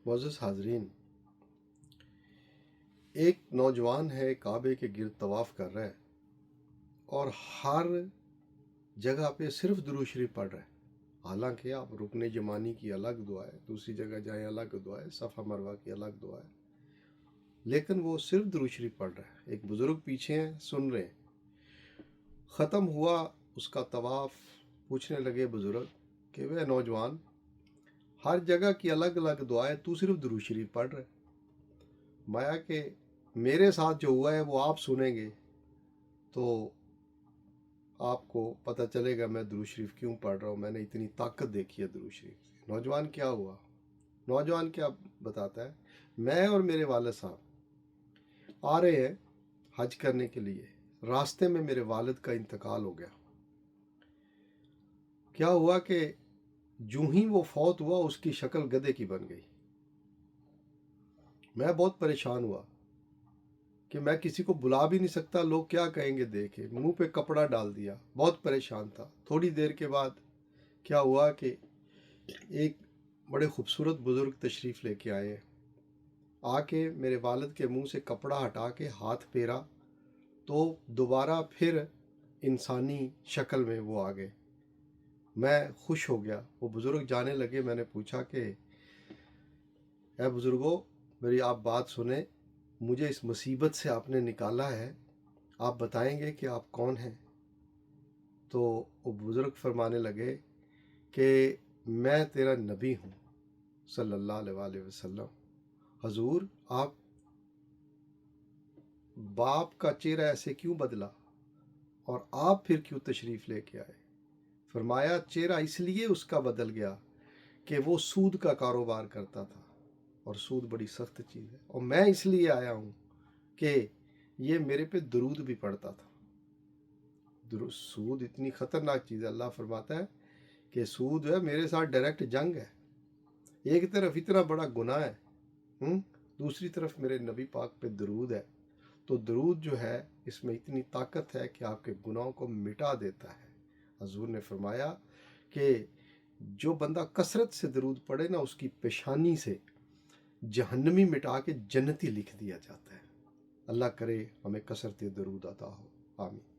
معزز حاضرین، ایک نوجوان ہے کعبے کے گرد طواف کر رہا ہے اور ہر جگہ پہ صرف درود شریف پڑھ رہا ہے. حالانکہ آپ رکن یمانی کی الگ دعا ہے، دوسری جگہ جائیں الگ دعا ہے، صفا مروہ کی الگ دعا ہے، لیکن وہ صرف درود شریف پڑھ رہا ہے. ایک بزرگ پیچھے ہیں، سن رہے ہیں. ختم ہوا اس کا طواف. پوچھنے لگے بزرگ کہ وہ نوجوان، ہر جگہ کی الگ الگ دعا ہے، تو صرف درود شریف پڑھ رہا ہے. مایا کہ میرے ساتھ جو ہوا ہے وہ آپ سنیں گے تو آپ کو پتہ چلے گا میں درود شریف کیوں پڑھ رہا ہوں. میں نے اتنی طاقت دیکھی ہے درود شریف سے. نوجوان کیا ہوا؟ نوجوان کیا بتاتا ہے، میں اور میرے والد صاحب آ رہے ہیں حج کرنے کے لیے. راستے میں میرے والد کا انتقال ہو گیا. کیا ہوا کہ جو ہی وہ فوت ہوا اس کی شکل گدھے کی بن گئی. میں بہت پریشان ہوا کہ میں کسی کو بلا بھی نہیں سکتا، لوگ کیا کہیں گے. دیکھے منہ پہ کپڑا ڈال دیا، بہت پریشان تھا. تھوڑی دیر کے بعد کیا ہوا کہ ایک بڑے خوبصورت بزرگ تشریف لے کے آئے. آ کے میرے والد کے منہ سے کپڑا ہٹا کے ہاتھ پھیرا تو دوبارہ پھر انسانی شکل میں وہ آ گئے. میں خوش ہو گیا. وہ بزرگ جانے لگے. میں نے پوچھا کہ اے بزرگو، میری آپ بات سنیں، مجھے اس مصیبت سے آپ نے نکالا ہے، آپ بتائیں گے کہ آپ کون ہیں؟ تو وہ بزرگ فرمانے لگے کہ میں تیرا نبی ہوں صلی اللہ علیہ وآلہ وسلم. حضور، آپ باپ کا چہرہ ایسے کیوں بدلا اور آپ پھر کیوں تشریف لے کے آئے؟ فرمایا چہرہ اس لیے اس کا بدل گیا کہ وہ سود کا کاروبار کرتا تھا اور سود بڑی سخت چیز ہے، اور میں اس لیے آیا ہوں کہ یہ میرے پہ درود بھی پڑتا تھا. سود اتنی خطرناک چیز ہے. اللہ فرماتا ہے کہ سود ہے میرے ساتھ ڈائریکٹ جنگ ہے. ایک طرف اتنا بڑا گناہ ہے، دوسری طرف میرے نبی پاک پہ درود ہے. تو درود جو ہے اس میں اتنی طاقت ہے کہ آپ کے گناہوں کو مٹا دیتا ہے. حضور نے فرمایا کہ جو بندہ کثرت سے درود پڑھے نا، اس کی پیشانی سے جہنمی مٹا کے جنتی لکھ دیا جاتا ہے. اللہ کرے ہمیں کثرت درود عطا ہو. آمین.